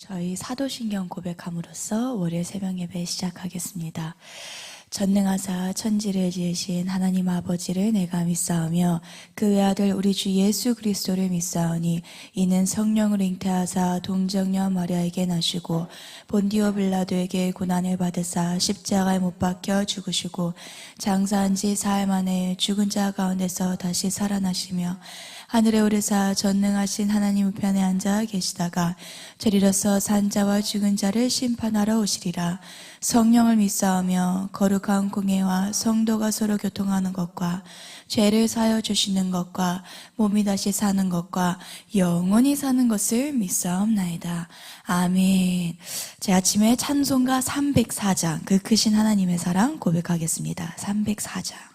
저희 사도신경 고백함으로써 월요일 새벽 예배 시작하겠습니다. 전능하사 천지를 지으신 하나님 아버지를 내가 믿사오며 그 외아들 우리 주 예수 그리스도를 믿사오니 이는 성령을 잉태하사 동정녀 마리아에게 나시고 본디오 빌라도에게 고난을 받으사 십자가에 못 박혀 죽으시고 장사한 지 사흘 만에 죽은 자 가운데서 다시 살아나시며 하늘에 오르사 전능하신 하나님 우편에 앉아 계시다가 저리로서 산자와 죽은 자를 심판하러 오시리라. 성령을 믿사오며 거룩한 공예와 성도가 서로 교통하는 것과 죄를 사하여 주시는 것과 몸이 다시 사는 것과 영원히 사는 것을 믿사옵나이다. 아멘. 제 아침에 찬송가 304장 그 크신 하나님의 사랑 고백하겠습니다. 304장.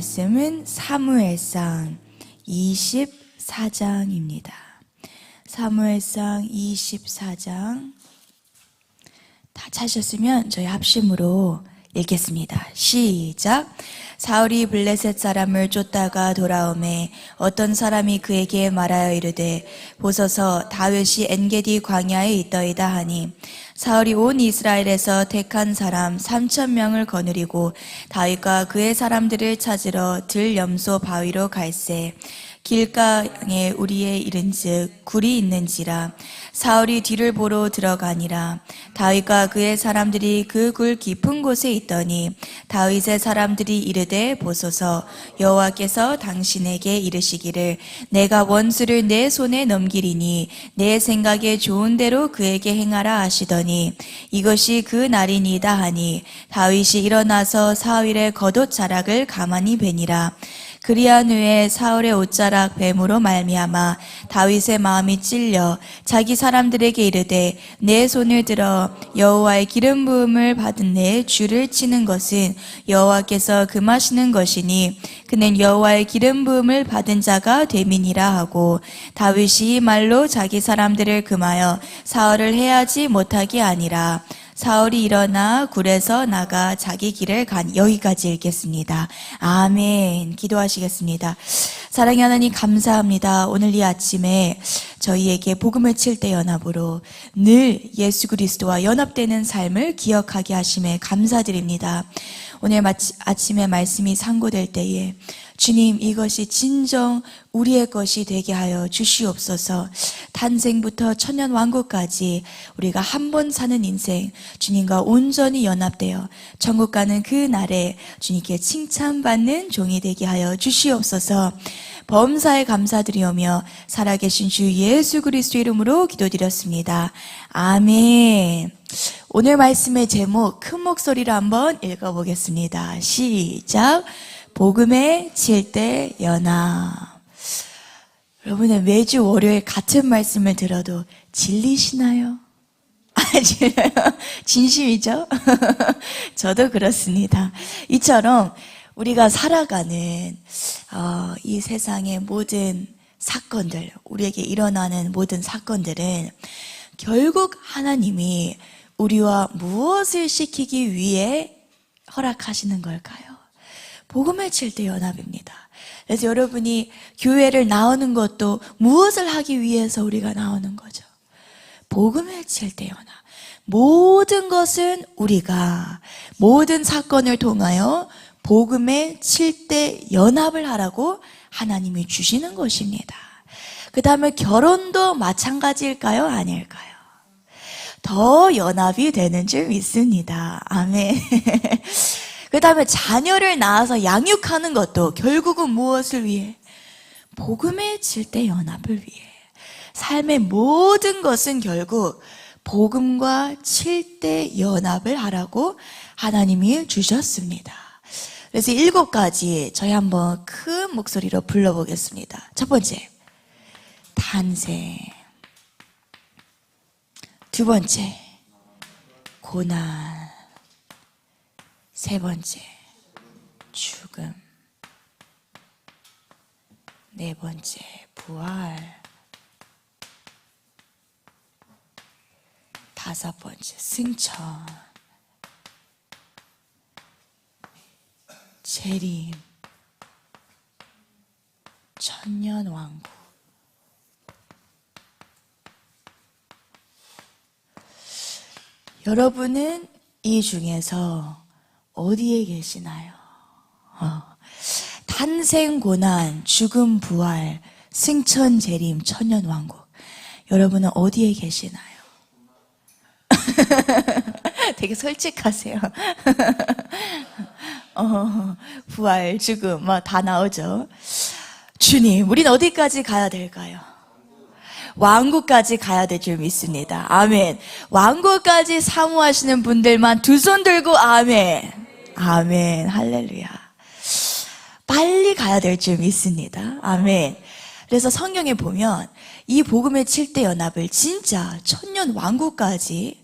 말씀은 사무엘상 24장입니다. 사무엘상 24장 다 찾으셨으면 저희 합심으로 읽겠습니다. 시작. 사울이 블레셋 사람을 쫓다가 돌아오매 어떤 사람이 그에게 말하여 이르되 보소서 다윗이 엔게디 광야에 있더이다 하니 사울이 온 이스라엘에서 택한 사람 3,000명을 거느리고 다윗과 그의 사람들을 찾으러 들염소 바위로 갈새 길가에 우리에 이른즉 굴이 있는지라 사울이 뒤를 보러 들어가니라 다윗과 그의 사람들이 그 굴 깊은 곳에 있더니 다윗의 사람들이 이르되 보소서 여호와께서 당신에게 이르시기를 내가 원수를 내 손에 넘기리니 내 생각에 좋은 대로 그에게 행하라 하시더니 이것이 그 날이니이다 하니 다윗이 일어나서 사울의 겉옷 자락을 가만히 베니라 그리한 후에 사울의 옷자락 뱀으로 말미암아 다윗의 마음이 찔려 자기 사람들에게 이르되 내 손을 들어 여호와의 기름 부음을 받은 내 주를 치는 것은 여호와께서 금하시는 것이니 그는 여호와의 기름 부음을 받은 자가 됨이니라 하고 다윗이 이 말로 자기 사람들을 금하여 사울을 해하지 못하게 하니라. 사울이 일어나 굴에서 나가 자기 길을 간. 여기까지 읽겠습니다. 아멘. 기도하시겠습니다. 사랑의 하나님 감사합니다. 오늘 이 아침에 저희에게 복음을 칠 때 연합으로 늘 예수 그리스도와 연합되는 삶을 기억하게 하심에 감사드립니다. 오늘 아침에 말씀이 상고될 때에 주님 이것이 진정 우리의 것이 되게 하여 주시옵소서. 탄생부터 천년왕국까지 우리가 한 번 사는 인생 주님과 온전히 연합되어 천국 가는 그 날에 주님께 칭찬받는 종이 되게 하여 주시옵소서. 범사에 감사드리오며 살아계신 주 예수 그리스도 이름으로 기도드렸습니다. 아멘. 오늘 말씀의 제목 큰 목소리로 한번 읽어보겠습니다. 시작. 복음의 7대 연합. 여러분의 매주 월요일 같은 말씀을 들어도 질리시나요? 질려요. 진심이죠? 저도 그렇습니다. 이처럼 우리가 살아가는 이 세상의 모든 사건들, 우리에게 일어나는 모든 사건들은 결국 하나님이 우리와 무엇을 시키기 위해 허락하시는 걸까요? 복음의 7대 연합입니다. 그래서 여러분이 교회를 나오는 것도 무엇을 하기 위해서 우리가 나오는 거죠? 복음의 7대 연합. 모든 것은 우리가 모든 사건을 통하여 복음의 7대 연합을 하라고 하나님이 주시는 것입니다. 그 다음에 결혼도 마찬가지일까요? 아닐까요? 더 연합이 되는 줄 믿습니다. 아멘. 그 다음에 자녀를 낳아서 양육하는 것도 결국은 무엇을 위해? 복음의 7대 연합을 위해. 삶의 모든 것은 결국 복음과 7대 연합을 하라고 하나님이 주셨습니다. 그래서 7가지 저희 한번 큰 목소리로 불러보겠습니다. 첫 번째, 탄생. 두 번째, 고난. 세 번째, 죽음. 네 번째, 부활. 다섯 번째, 승천. 재림. 천년왕국. 여러분은 이 중에서 어디에 계시나요? 탄생, 고난, 죽음, 부활, 승천, 재림, 천년왕국. 여러분은 어디에 계시나요? 되게 솔직하세요. 부활, 죽음, 다 나오죠. 주님, 우린 어디까지 가야 될까요? 왕국까지 가야 될 줄 믿습니다. 아멘. 왕국까지 사모하시는 분들만 두 손 들고 아멘. 아멘. 할렐루야. 빨리 가야 될 줄 믿습니다. 아멘. 그래서 성경에 보면 이 복음의 7대 연합을 진짜 천년 왕국까지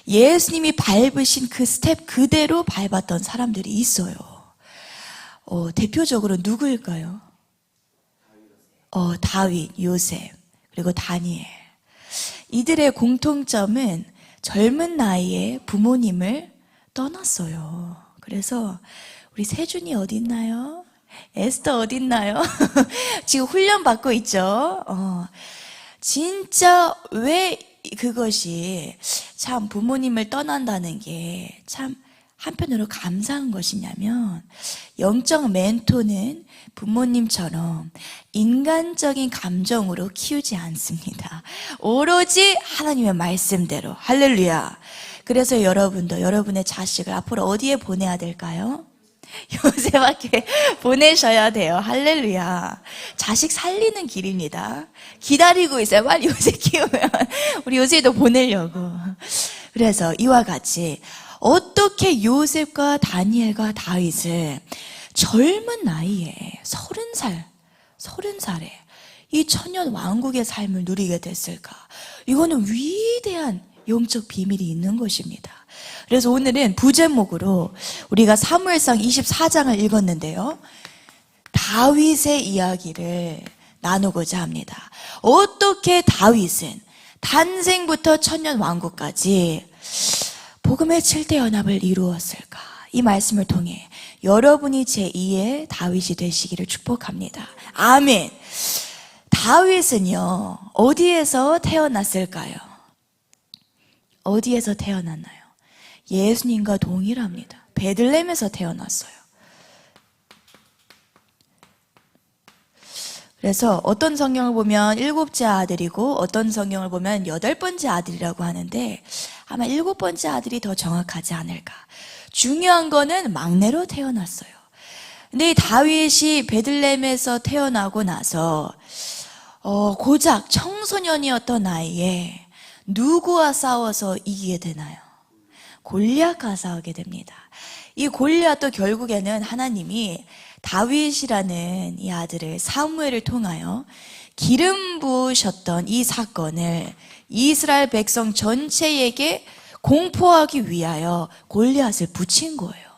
예수님이 밟으신 그 스텝 그대로 밟았던 사람들이 있어요. 대표적으로 누구일까요? 다윗, 요셉, 그리고 다니엘. 이들의 공통점은 젊은 나이에 부모님을 떠났어요. 그래서 우리 세준이 어디 있나요? 에스터 어디 있나요? 지금 훈련 받고 있죠. 진짜 왜 그것이 참 부모님을 떠난다는 게 참 한편으로 감사한 것이냐면, 영적 멘토는 부모님처럼 인간적인 감정으로 키우지 않습니다. 오로지 하나님의 말씀대로. 할렐루야. 그래서 여러분도 여러분의 자식을 앞으로 어디에 보내야 될까요? 요새밖에 보내셔야 돼요. 할렐루야. 자식 살리는 길입니다. 기다리고 있어요. 빨리 요새 키우면 우리 요새도 보내려고. 그래서 이와 같이 어떻게 요셉과 다니엘과 다윗을 젊은 나이에 30살에 이 천년 왕국의 삶을 누리게 됐을까? 이거는 위대한 영적 비밀이 있는 것입니다. 그래서 오늘은 부제목으로 우리가 사무엘상 24장을 읽었는데요, 다윗의 이야기를 나누고자 합니다. 어떻게 다윗은 탄생부터 천년 왕국까지 복음의 7대 연합을 이루었을까? 이 말씀을 통해 여러분이 제2의 다윗이 되시기를 축복합니다. 아멘. 다윗은요, 어디에서 태어났을까요? 어디에서 태어났나요? 예수님과 동일합니다. 베들레헴에서 태어났어요. 그래서 어떤 성경을 보면 7째 아들이고 어떤 성경을 보면 8번째 아들이라고 하는데, 아마 7번째 아들이 더 정확하지 않을까. 중요한 거는 막내로 태어났어요. 근데 이 다윗이 베들레헴에서 태어나고 나서 고작 청소년이었던 나이에 누구와 싸워서 이기게 되나요? 골리앗과 싸우게 됩니다. 이 골리앗도 결국에는 하나님이 다윗이라는 이 아들을 사무엘을 통하여 기름 부으셨던 이 사건을 이스라엘 백성 전체에게 공포하기 위하여 골리앗을 붙인 거예요.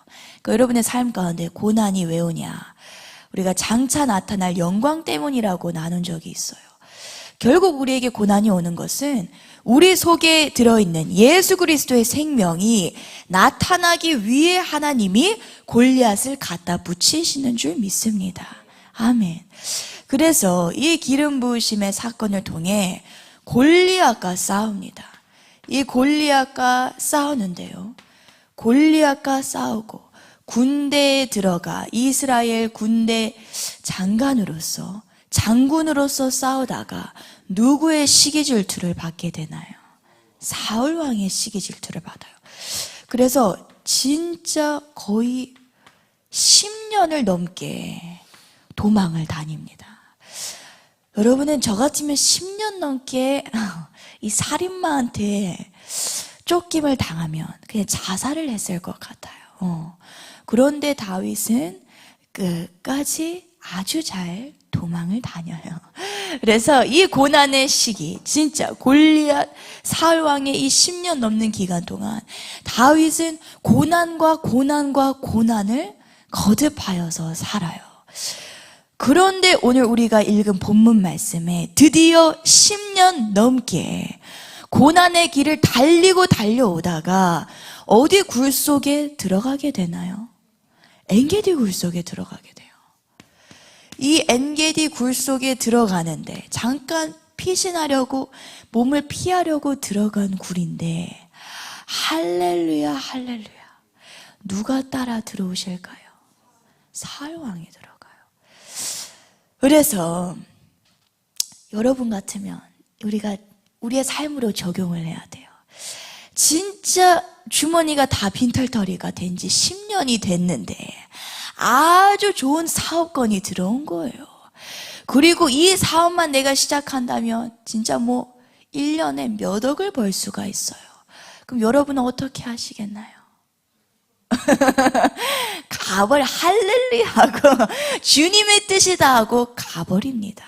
그러니까 여러분의 삶 가운데 고난이 왜 오냐? 우리가 장차 나타날 영광 때문이라고 나눈 적이 있어요. 결국 우리에게 고난이 오는 것은 우리 속에 들어있는 예수 그리스도의 생명이 나타나기 위해 하나님이 골리앗을 갖다 붙이시는 줄 믿습니다. 아멘. 그래서 이 기름 부으심의 사건을 통해 골리앗과 싸웁니다. 이 골리앗과 싸우는데요, 골리앗과 싸우고 군대에 들어가 이스라엘 군대 장군으로서 싸우다가 누구의 시기 질투를 받게 되나요? 사울 왕의 시기 질투를 받아요. 그래서 진짜 거의 10년을 넘게 도망을 다닙니다. 여러분은 저 같으면 10년 넘게 이 살인마한테 쫓김을 당하면 그냥 자살을 했을 것 같아요. 그런데 다윗은 끝까지 아주 잘 도망을 다녀요. 그래서 이 고난의 시기, 진짜 골리앗 사울 왕의 이 10년 넘는 기간 동안 다윗은 고난과 고난을 거듭하여서 살아요. 그런데 오늘 우리가 읽은 본문 말씀에 드디어 10년 넘게 고난의 길을 달리고 달려오다가 어디 굴 속에 들어가게 되나요? 엔게디 굴 속에 들어가게 돼요. 이 엔게디 굴 속에 들어가는데 잠깐 피신하려고, 몸을 피하려고 들어간 굴인데, 할렐루야 할렐루야, 누가 따라 들어오실까요? 사울 왕이 들어가요. 그래서 여러분 같으면 우리의 삶으로 적용을 해야 돼요. 진짜 주머니가 다 빈털터리가 된 지 10년이 됐는데 아주 좋은 사업건이 들어온 거예요. 그리고 이 사업만 내가 시작한다면 진짜 1년에 몇 억을 벌 수가 있어요. 그럼 여러분은 어떻게 하시겠나요? 할렐루야 하고 주님의 뜻이다 하고 가버립니다.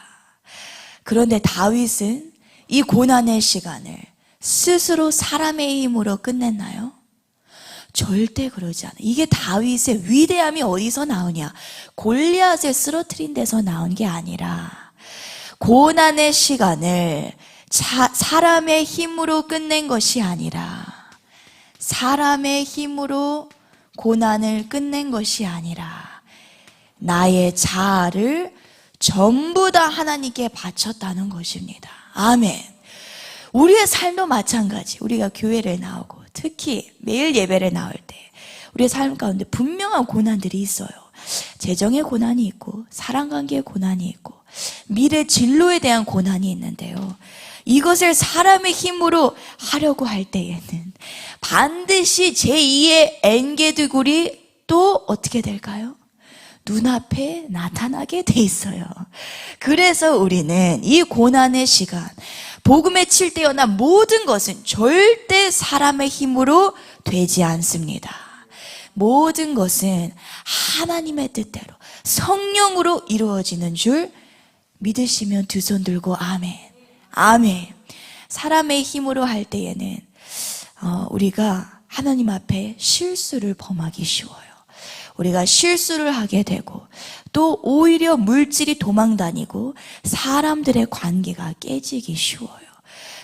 그런데 다윗은 이 고난의 시간을 스스로 사람의 힘으로 끝냈나요? 절대 그러지 않아요. 이게 다윗의 위대함이 어디서 나오냐? 골리앗을 쓰러뜨린 데서 나온 게 아니라 고난의 시간을 사람의 힘으로 끝낸 것이 아니라 사람의 힘으로 고난을 끝낸 것이 아니라 나의 자아를 전부 다 하나님께 바쳤다는 것입니다. 아멘. 우리의 삶도 마찬가지. 우리가 교회를 나오고 특히 매일 예배를 나올 때 우리의 삶 가운데 분명한 고난들이 있어요. 재정의 고난이 있고 사랑관계의 고난이 있고 미래 진로에 대한 고난이 있는데요, 이것을 사람의 힘으로 하려고 할 때에는 반드시 제2의 엔게드굴이 또 어떻게 될까요? 눈앞에 나타나게 돼 있어요. 그래서 우리는 이 고난의 시간, 복음에 칠 때여나 모든 것은 절대 사람의 힘으로 되지 않습니다. 모든 것은 하나님의 뜻대로 성령으로 이루어지는 줄 믿으시면 두 손 들고 아멘. 아멘. 사람의 힘으로 할 때에는 우리가 하나님 앞에 실수를 범하기 쉬워요. 우리가 실수를 하게 되고 또 오히려 물질이 도망다니고 사람들의 관계가 깨지기 쉬워요.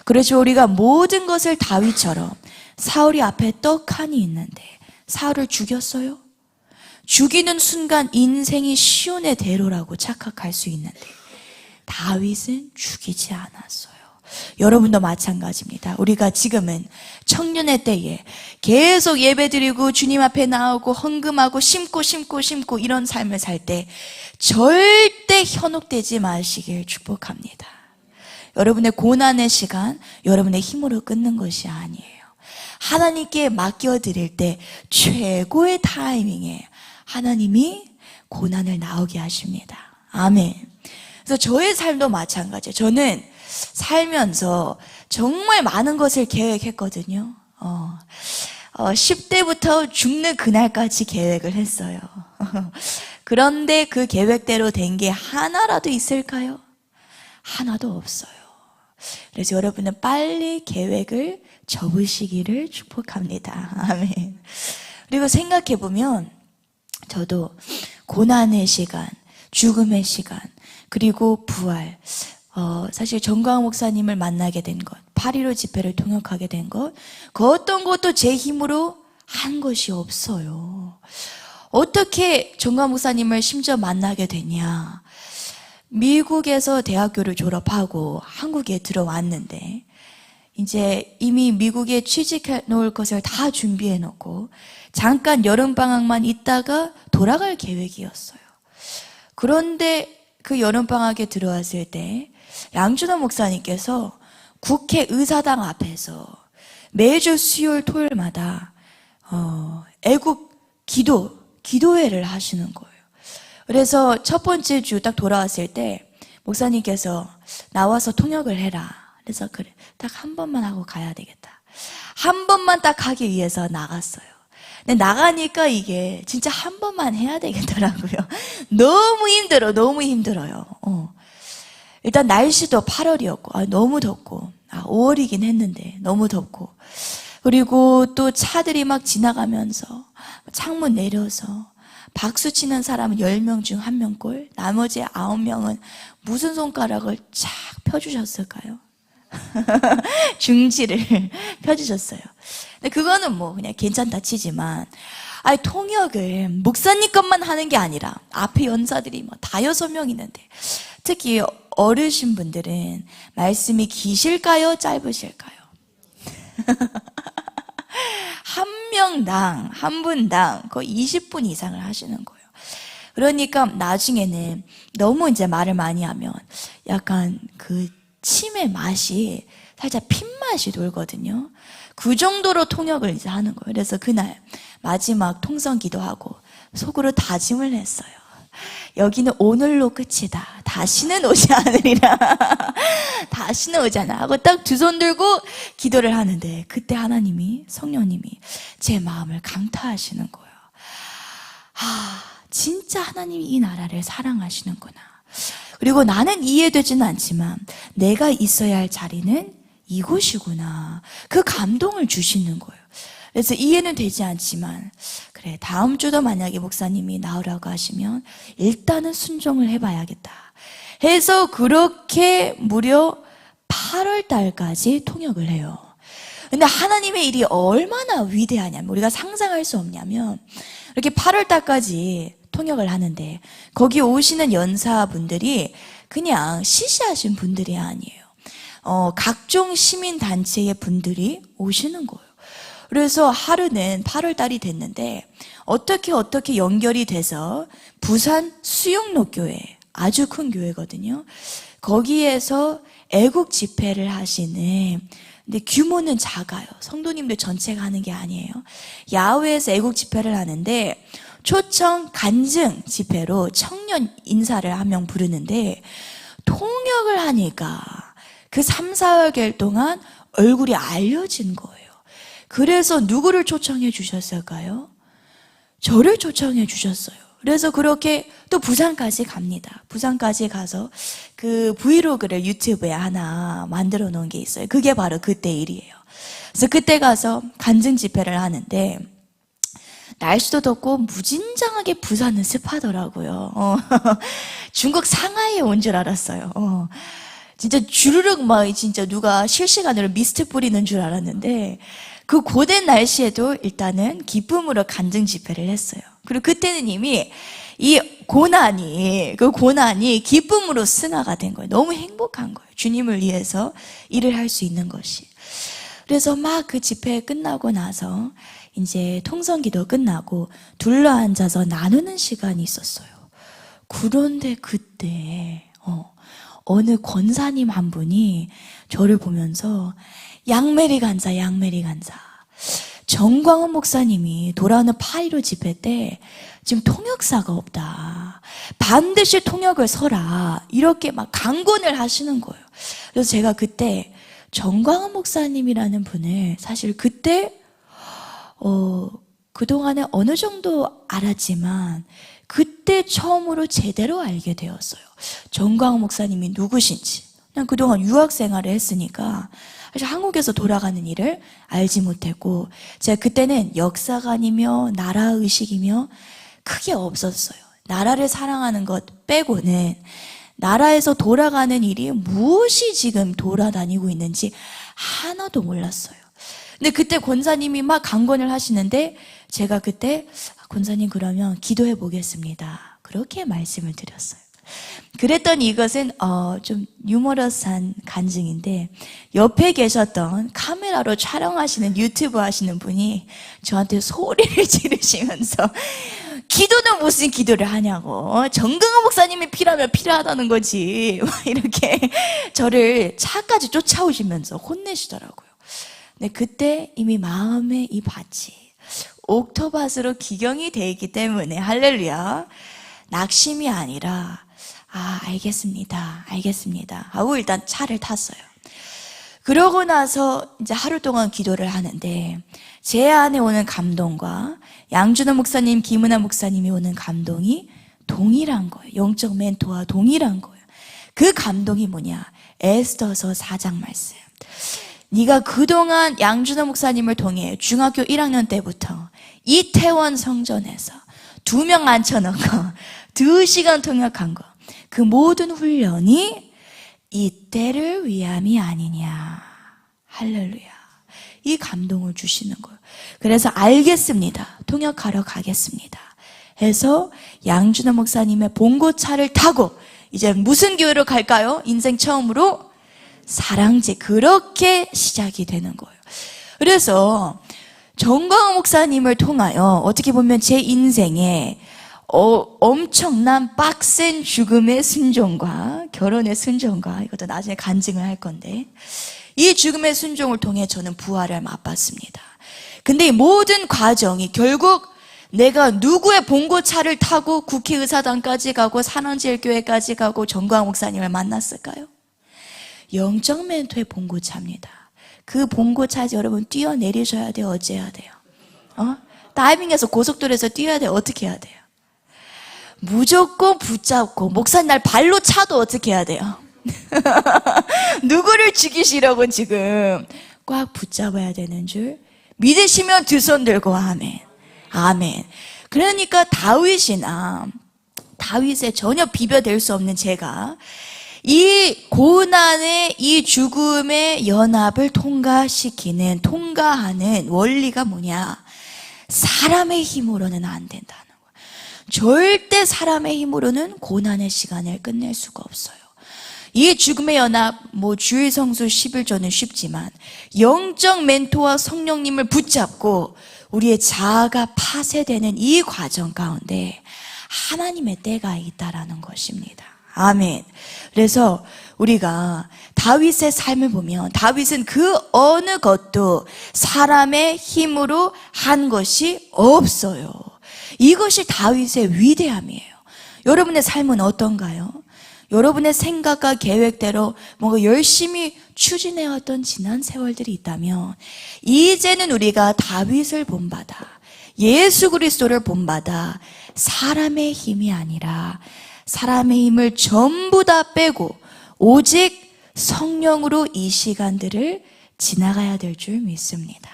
그래서 우리가 모든 것을 다윗처럼 사울이 앞에 떡하니 있는데 사울을 죽였어요? 죽이는 순간 인생이 시온의 대로라고 착각할 수 있는데 다윗은 죽이지 않았어요. 여러분도 마찬가지입니다. 우리가 지금은 청년의 때에 계속 예배드리고 주님 앞에 나오고 헌금하고 심고 이런 삶을 살 때 절대 현혹되지 마시길 축복합니다. 여러분의 고난의 시간, 여러분의 힘으로 끊는 것이 아니에요. 하나님께 맡겨드릴 때 최고의 타이밍에 하나님이 고난을 나오게 하십니다. 아멘. 그래서 저의 삶도 마찬가지예요. 저는 살면서 정말 많은 것을 계획했거든요. 10대부터 죽는 그날까지 계획을 했어요. 그런데 그 계획대로 된 게 하나라도 있을까요? 하나도 없어요. 그래서 여러분은 빨리 계획을 접으시기를 축복합니다. 아멘. 그리고 생각해보면 저도 고난의 시간, 죽음의 시간, 그리고 부활, 사실 정광 목사님을 만나게 된 것, 8.15 집회를 통역하게 된 것, 그 어떤 것도 제 힘으로 한 것이 없어요. 어떻게 정광 목사님을 심지어 만나게 됐냐? 미국에서 대학교를 졸업하고 한국에 들어왔는데 이제 이미 미국에 취직해 놓을 것을 다 준비해 놓고 잠깐 여름방학만 있다가 돌아갈 계획이었어요. 그런데 그 여름방학에 들어왔을 때 양준호 목사님께서 국회의사당 앞에서 매주 수요일 토요일마다 애국 기도회를 하시는 거예요. 그래서 첫 번째 주 딱 돌아왔을 때 목사님께서 나와서 통역을 해라. 그래서 그래, 딱 한 번만 하고 가야 되겠다. 한 번만 딱 하기 위해서 나갔어요. 근데 나가니까 이게 진짜 한 번만 해야 되겠더라고요. 너무 힘들어요. 일단 날씨도 8월이었고 너무 덥고 5월이긴 했는데 너무 덥고, 그리고 또 차들이 막 지나가면서 창문 내려서 박수 치는 사람은 10명 중 1명꼴, 나머지 9명은 무슨 손가락을 쫙 펴주셨을까요? 중지를 펴주셨어요. 근데 그거는 뭐 그냥 괜찮다 치지만, 통역을 목사님 것만 하는 게 아니라 앞에 연사들이 뭐 다 6명 있는데, 특히 어르신 분들은 말씀이 기실까요? 짧으실까요? 한 분당 거의 20분 이상을 하시는 거예요. 그러니까 나중에는 너무 이제 말을 많이 하면 약간 그 침의 맛이 살짝 핏맛이 돌거든요. 그 정도로 통역을 이제 하는 거예요. 그래서 그날 마지막 통성 기도하고 속으로 다짐을 했어요. 여기는 오늘로 끝이다. 다시는 오지 않으리라. 다시는 오지 않아. 하고 딱 두 손 들고 기도를 하는데 그때 하나님이, 성령님이 제 마음을 강타하시는 거예요. 진짜 하나님이 이 나라를 사랑하시는구나. 그리고 나는 이해되지는 않지만 내가 있어야 할 자리는 이곳이구나. 그 감동을 주시는 거예요. 그래서 이해는 되지 않지만 그래, 다음 주도 만약에 목사님이 나오라고 하시면 일단은 순종을 해봐야겠다 해서 그렇게 무려 8월 달까지 통역을 해요. 근데 하나님의 일이 얼마나 위대하냐면, 우리가 상상할 수 없냐면, 이렇게 8월 달까지 통역을 하는데 거기 오시는 연사분들이 그냥 시시하신 분들이 아니에요. 각종 시민단체의 분들이 오시는 거예요. 그래서 하루는 8월 달이 됐는데 어떻게 연결이 돼서 부산 수영로교회, 아주 큰 교회거든요. 거기에서 애국 집회를 하시는, 근데 규모는 작아요. 성도님들 전체가 하는 게 아니에요. 야외에서 애국 집회를 하는데 초청 간증 집회로 청년 인사를 한 명 부르는데 통역을 하니까 그 3, 4개월 동안 얼굴이 알려진 거예요. 그래서 누구를 초청해 주셨을까요? 저를 초청해 주셨어요. 그래서 그렇게 또 부산까지 갑니다. 부산까지 가서 그 브이로그를 유튜브에 하나 만들어 놓은 게 있어요. 그게 바로 그때 일이에요. 그래서 그때 가서 간증 집회를 하는데 날씨도 덥고 무진장하게 부산은 습하더라고요. 중국 상하이에 온 줄 알았어요. 진짜 주르륵 막 진짜 누가 실시간으로 미스트 뿌리는 줄 알았는데 그 고된 날씨에도 일단은 기쁨으로 간증 집회를 했어요. 그리고 그때는 이미 그 고난이 기쁨으로 승화가 된 거예요. 너무 행복한 거예요. 주님을 위해서 일을 할 수 있는 것이. 그래서 막 그 집회 끝나고 나서 이제 통성기도 끝나고 둘러앉아서 나누는 시간이 있었어요. 그런데 그때 어느 권사님 한 분이 저를 보면서 양메리 간사 정광훈 목사님이 돌아오는 8.15 집회 때 지금 통역사가 없다, 반드시 통역을 서라, 이렇게 막 강권을 하시는 거예요. 그래서 제가 그때 정광훈 목사님이라는 분을 사실 그때 그동안에 어느 정도 알았지만 그때 처음으로 제대로 알게 되었어요. 정광훈 목사님이 누구신지. 그냥 그동안 유학 생활을 했으니까 사실 한국에서 돌아가는 일을 알지 못했고, 제가 그때는 역사관이며 나라의식이며 크게 없었어요. 나라를 사랑하는 것 빼고는 나라에서 돌아가는 일이 무엇이 지금 돌아다니고 있는지 하나도 몰랐어요. 근데 그때 권사님이 막 강권을 하시는데 제가 그때 권사님 그러면 기도해 보겠습니다, 그렇게 말씀을 드렸어요. 그랬더니 이것은 좀 유머러스한 간증인데 옆에 계셨던 카메라로 촬영하시는 유튜브 하시는 분이 저한테 소리를 지르시면서 기도는 무슨 기도를 하냐고, 정강훈 목사님이 필요하면 필요하다는 거지, 이렇게 저를 차까지 쫓아오시면서 혼내시더라고요. 근데 그때 이미 마음의 이 밭이 옥토밭으로 기경이 돼 있기 때문에 할렐루야, 낙심이 아니라 알겠습니다 하고 일단 차를 탔어요. 그러고 나서 이제 하루 동안 기도를 하는데 제 안에 오는 감동과 양준호 목사님, 김은하 목사님이 오는 감동이 동일한 거예요. 영적 멘토와 동일한 거예요. 그 감동이 뭐냐? 에스더서 4장 말씀. 네가 그동안 양준호 목사님을 통해 중학교 1학년 때부터 이태원 성전에서 2명 앉혀놓고 2시간 통역한 거, 그 모든 훈련이 이때를 위함이 아니냐. 할렐루야. 이 감동을 주시는 거예요. 그래서 알겠습니다, 통역하러 가겠습니다 해서 양준호 목사님의 봉고차를 타고 이제 무슨 교회로 갈까요? 인생 처음으로 사랑제, 그렇게 시작이 되는 거예요. 그래서 정광훈 목사님을 통하여 어떻게 보면 제 인생에 엄청난 빡센 죽음의 순종과 결혼의 순종과, 이것도 나중에 간증을 할 건데, 이 죽음의 순종을 통해 저는 부활을 맛봤습니다. 근데 이 모든 과정이 결국 내가 누구의 봉고차를 타고 국회의사당까지 가고 산원제일교회까지 가고 정광훈 목사님을 만났을까요? 영적 멘토의 봉고차입니다. 그 봉고차 여러분 뛰어내리셔야 돼요? 어째야 돼요? 다이빙해서 고속도로에서 뛰어야 돼요? 어떻게 해야 돼요? 무조건 붙잡고, 목사님 날 발로 차도 어떻게 해야 돼요? 누구를 죽이시려고 지금 꽉 붙잡아야 되는 줄 믿으시면 두 손 들고 아멘, 아멘. 그러니까 다윗의 전혀 비교될 수 없는 제가 이 고난의 이 죽음의 연합을 통과하는 원리가 뭐냐? 사람의 힘으로는 안 된다는 거예요. 절대 사람의 힘으로는 고난의 시간을 끝낼 수가 없어요. 이 죽음의 연합, 주일 성수 11조는 쉽지만 영적 멘토와 성령님을 붙잡고 우리의 자아가 파쇄되는 이 과정 가운데 하나님의 때가 있다라는 것입니다. 아멘. 그래서 우리가 다윗의 삶을 보면 다윗은 그 어느 것도 사람의 힘으로 한 것이 없어요. 이것이 다윗의 위대함이에요. 여러분의 삶은 어떤가요? 여러분의 생각과 계획대로 뭔가 열심히 추진해왔던 지난 세월들이 있다면 이제는 우리가 다윗을 본받아 예수 그리스도를 본받아 사람의 힘이 아니라 사람의 힘을 전부 다 빼고 오직 성령으로 이 시간들을 지나가야 될 줄 믿습니다.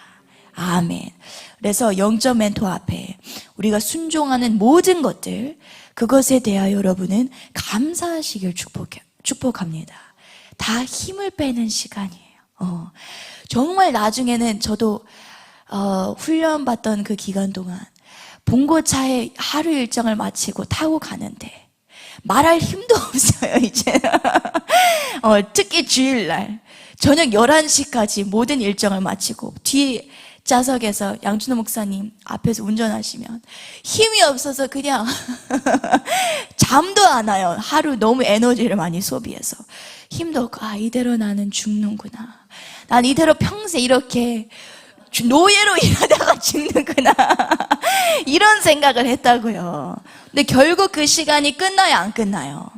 아멘. 그래서 영적 멘토 앞에 우리가 순종하는 모든 것들, 그것에 대하여 여러분은 감사하시길 축복합니다. 다 힘을 빼는 시간이에요. 정말 나중에는 저도 훈련받던 그 기간 동안 봉고차에 하루 일정을 마치고 타고 가는데 말할 힘도 없어요, 이제. 특히 주일날 저녁 11시까지 모든 일정을 마치고 뒤 좌석에서 양준호 목사님 앞에서 운전하시면 힘이 없어서 그냥 잠도 안 와요. 하루 너무 에너지를 많이 소비해서 힘도 없고 이대로 나는 죽는구나. 난 이대로 평생 이렇게 노예로 일하다가 죽는구나. 이런 생각을 했다고요. 근데 결국 그 시간이 끝나요, 안 끝나요?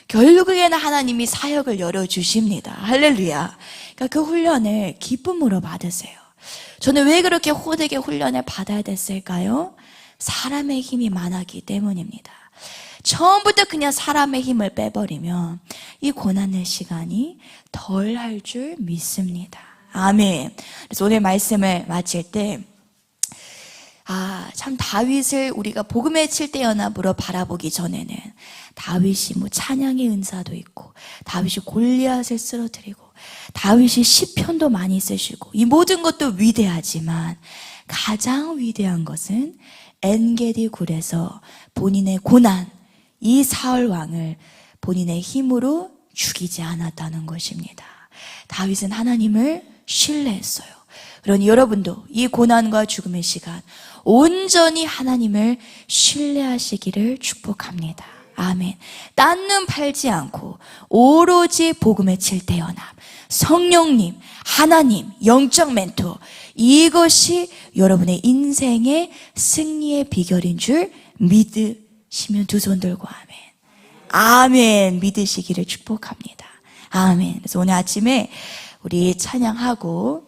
결국에는 하나님이 사역을 열어주십니다. 할렐루야. 그러니까 그 훈련을 기쁨으로 받으세요. 저는 왜 그렇게 호되게 훈련을 받아야 됐을까요? 사람의 힘이 많았기 때문입니다. 처음부터 그냥 사람의 힘을 빼버리면 이 고난의 시간이 덜 할 줄 믿습니다. 아멘. 그래서 오늘 말씀을 마칠 때 참 다윗을 우리가 복음의 7대 연합으로 바라보기 전에는 다윗이 찬양의 은사도 있고 다윗이 골리앗을 쓰러뜨리고 다윗이 시편도 많이 쓰시고 이 모든 것도 위대하지만 가장 위대한 것은 엔게디 굴에서 본인의 고난, 이 사울 왕을 본인의 힘으로 죽이지 않았다는 것입니다. 다윗은 하나님을 신뢰했어요. 그러니 여러분도 이 고난과 죽음의 시간 온전히 하나님을 신뢰하시기를 축복합니다. 아멘. 딴 눈 팔지 않고 오로지 복음의 7대 연합, 성령님, 하나님, 영적 멘토, 이것이 여러분의 인생의 승리의 비결인 줄 믿으시면 두 손 들고 아멘. 아멘. 믿으시기를 축복합니다. 아멘. 그래서 오늘 아침에 우리 찬양하고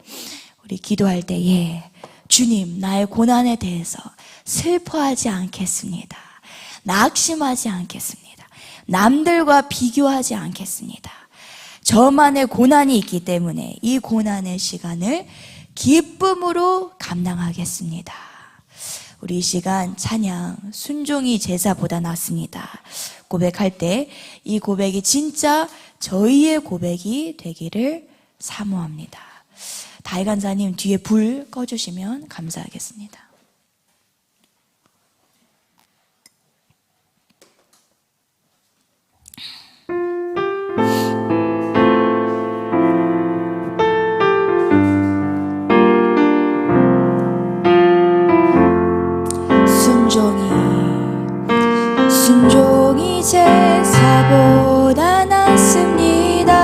우리 기도할 때에 주님, 나의 고난에 대해서 슬퍼하지 않겠습니다. 낙심하지 않겠습니다. 남들과 비교하지 않겠습니다. 저만의 고난이 있기 때문에 이 고난의 시간을 기쁨으로 감당하겠습니다. 우리 이 시간 찬양, 순종이 제사보다 낫습니다. 고백할 때 이 고백이 진짜 저희의 고백이 되기를 사모합니다. 다이간사님 뒤에 불 꺼주시면 감사하겠습니다. 순종이 제사보다 낫습니다.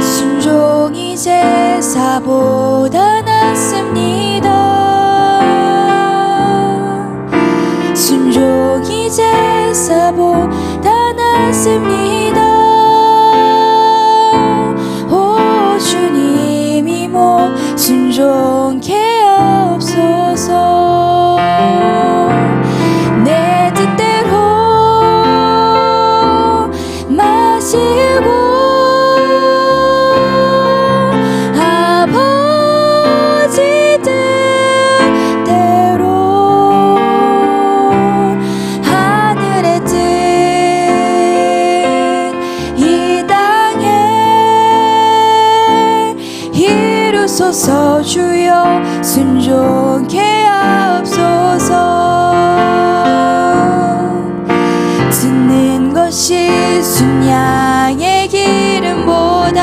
순종이 제사보다 낫습니다. 순종이 제사보다 낫습니다. 오 주님이 순종케 하옵소서. 내 뜻대로 마시고 아버지 뜻대로 하늘의 뜻 이루소서 주여 순종케 하옵소서. 듣는 것이 순양의 기름보다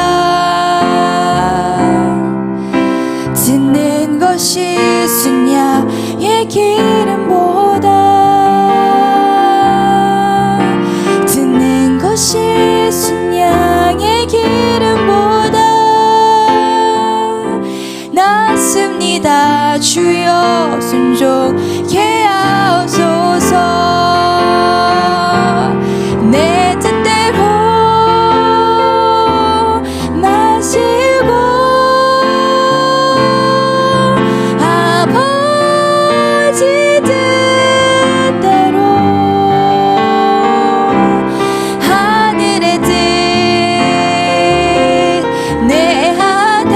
듣는 것이 순양의 기름보다 듣는 것이 순양의 기름보다 낫습니다. 주여 순종케 하옵소서. 내 뜻대로 마시고 아버지 뜻대로 하늘의 뜻 내 안에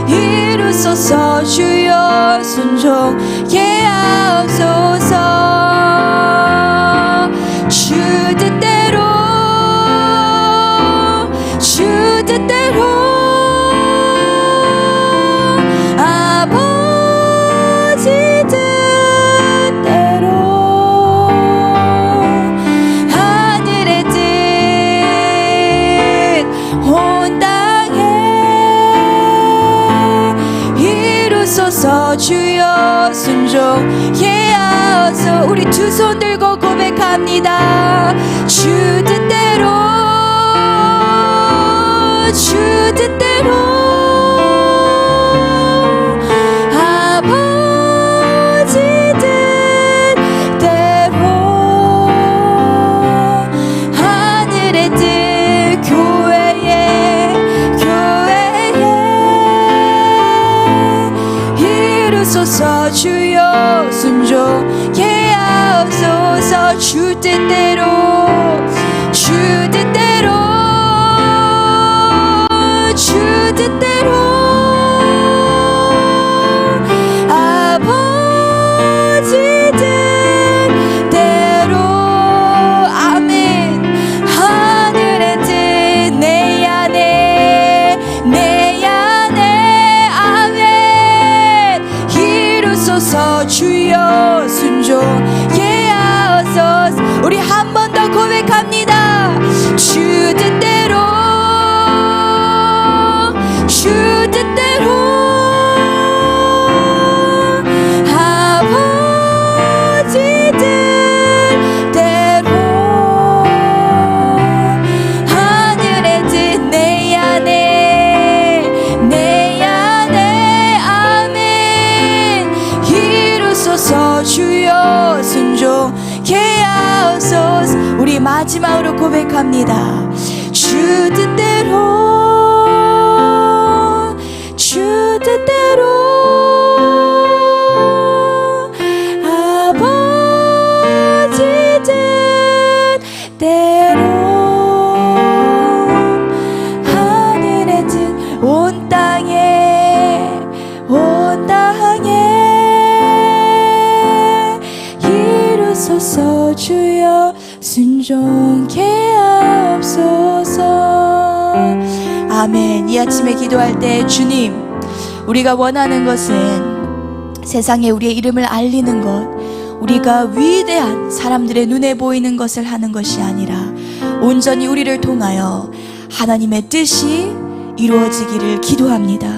이루소서. 주여 순종케 하옵소서. 주 뜻대로 주 뜻대로 아버지 뜻대로 하늘의 뜻 온 땅에 이루소서. 주여 순종케 하옵소서. 우리 두 손 들고 고백합니다. 주 뜻대로 주 뜻대로 아버지 뜻대로 하늘의 뜻 교회에 이루소서. 주여 순종케 하옵소서. 주 뜻대로 주 뜻대로 주 뜻대로 아버지 뜻대로 아멘. 하늘의 뜻 내 안에 아멘 이루소서. 주여 순종케 하옵소서. 우리 한 번 더 고백합니다. 주 뜻대로 주 뜻대로 아버지 뜻대로 하늘의 뜻 내 안에 아멘 이루소서. 주여 순종케 하옵소서. 우리 마지막으로 고백합니다. 주 뜻대로 주 뜻대로 아버지 뜻대로 하늘의 뜻 온 땅에 이루소서. 주여 순종케 하옵소서. 아멘. 이 아침에 기도할 때 주님, 우리가 원하는 것은 세상에 우리의 이름을 알리는 것, 우리가 위대한 사람들의 눈에 보이는 것을 하는 것이 아니라 온전히 우리를 통하여 하나님의 뜻이 이루어지기를 기도합니다.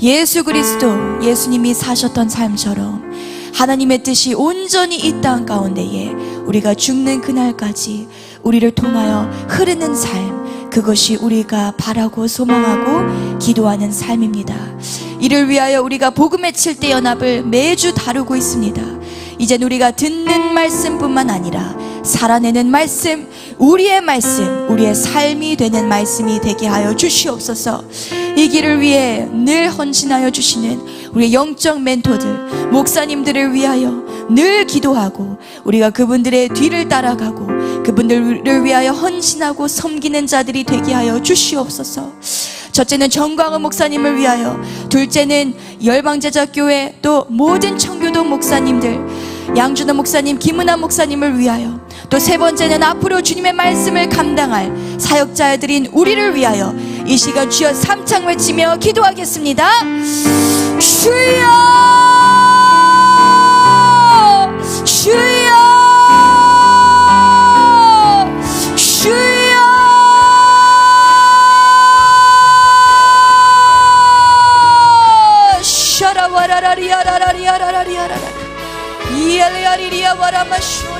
예수 그리스도, 예수님이 사셨던 삶처럼 하나님의 뜻이 온전히 이 땅 가운데에 우리가 죽는 그날까지 우리를 통하여 흐르는 삶, 그것이 우리가 바라고 소망하고 기도하는 삶입니다. 이를 위하여 우리가 복음의 7대 연합을 매주 다루고 있습니다. 이젠 우리가 듣는 말씀뿐만 아니라 살아내는 말씀, 우리의 삶이 되는 말씀이 되게 하여 주시옵소서. 이 길을 위해 늘 헌신하여 주시는 우리의 영적 멘토들, 목사님들을 위하여 늘 기도하고 우리가 그분들의 뒤를 따라가고 그분들을 위하여 헌신하고 섬기는 자들이 되게 하여 주시옵소서. 첫째는 정광훈 목사님을 위하여, 둘째는 열방제자교회 또 모든 청교도 목사님들, 양준호 목사님, 김은아 목사님을 위하여, 또 세 번째는 앞으로 주님의 말씀을 감당할 사역자들인 우리를 위하여 이 시간 주여 삼창 외치며 기도하겠습니다. 주여 주여 주여 샤라와라라리아라라리아라라리아라라 이엘리아리리아와라마슈